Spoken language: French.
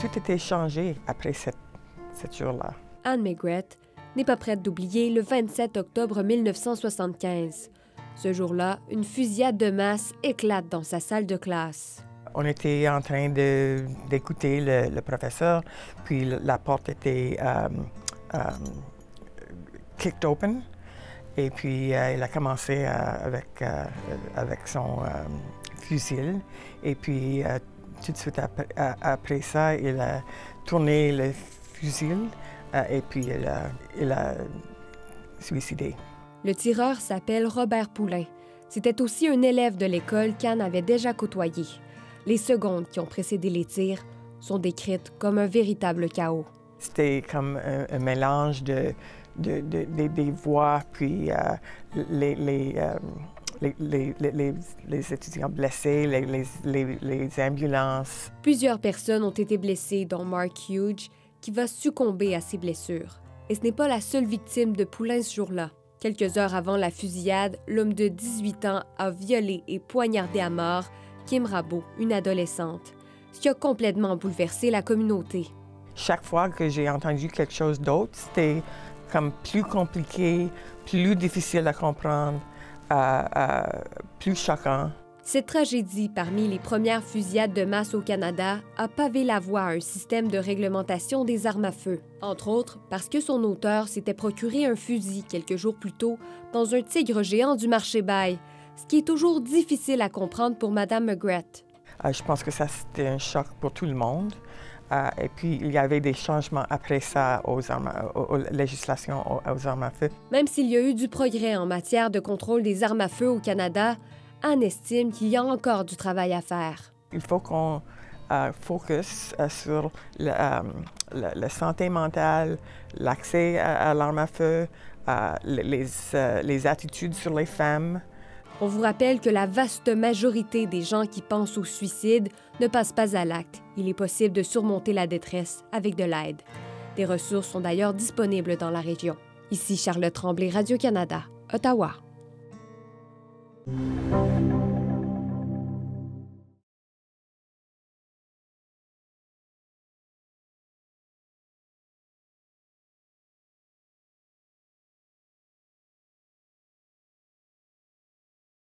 tout était changé après cette jour-là. Anne Maigret n'est pas prête d'oublier le 27 octobre 1975. Ce jour-là, une fusillade de masse éclate dans sa salle de classe. On était en train d'écouter le professeur, puis la porte était kicked open. Et puis, il a commencé avec son fusil. Et puis, tout de suite après ça, il a tourné le fusil et puis il a suicidé. Le tireur s'appelle Robert Poulain. C'était aussi un élève de l'école qu'Anne avait déjà côtoyé. Les secondes qui ont précédé les tirs sont décrites comme un véritable chaos. C'était comme un mélange des voix, puis les étudiants blessés, les ambulances. Plusieurs personnes ont été blessées, dont Mark Hughes, qui va succomber à ses blessures. Et ce n'est pas la seule victime de Poulain ce jour-là. Quelques heures avant la fusillade, l'homme de 18 ans a violé et poignardé à mort Kim Rabot, une adolescente, ce qui a complètement bouleversé la communauté. Chaque fois que j'ai entendu quelque chose d'autre, c'était comme plus compliqué, plus difficile à comprendre, plus choquant. Cette tragédie, parmi les premières fusillades de masse au Canada, a pavé la voie à un système de réglementation des armes à feu. Entre autres, parce que son auteur s'était procuré un fusil quelques jours plus tôt dans un tigre géant du marché Baille, ce qui est toujours difficile à comprendre pour Mme Maigret. Je pense que ça, c'était un choc pour tout le monde. Et puis, il y avait des changements après ça aux législations aux armes à feu. Même s'il y a eu du progrès en matière de contrôle des armes à feu au Canada, Anne estime qu'il y a encore du travail à faire. Il faut qu'on focus sur la santé mentale, l'accès à l'arme à feu, les attitudes sur les femmes. On vous rappelle que la vaste majorité des gens qui pensent au suicide ne passent pas à l'acte. Il est possible de surmonter la détresse avec de l'aide. Des ressources sont d'ailleurs disponibles dans la région. Ici Charlotte Tremblay, Radio-Canada, Ottawa.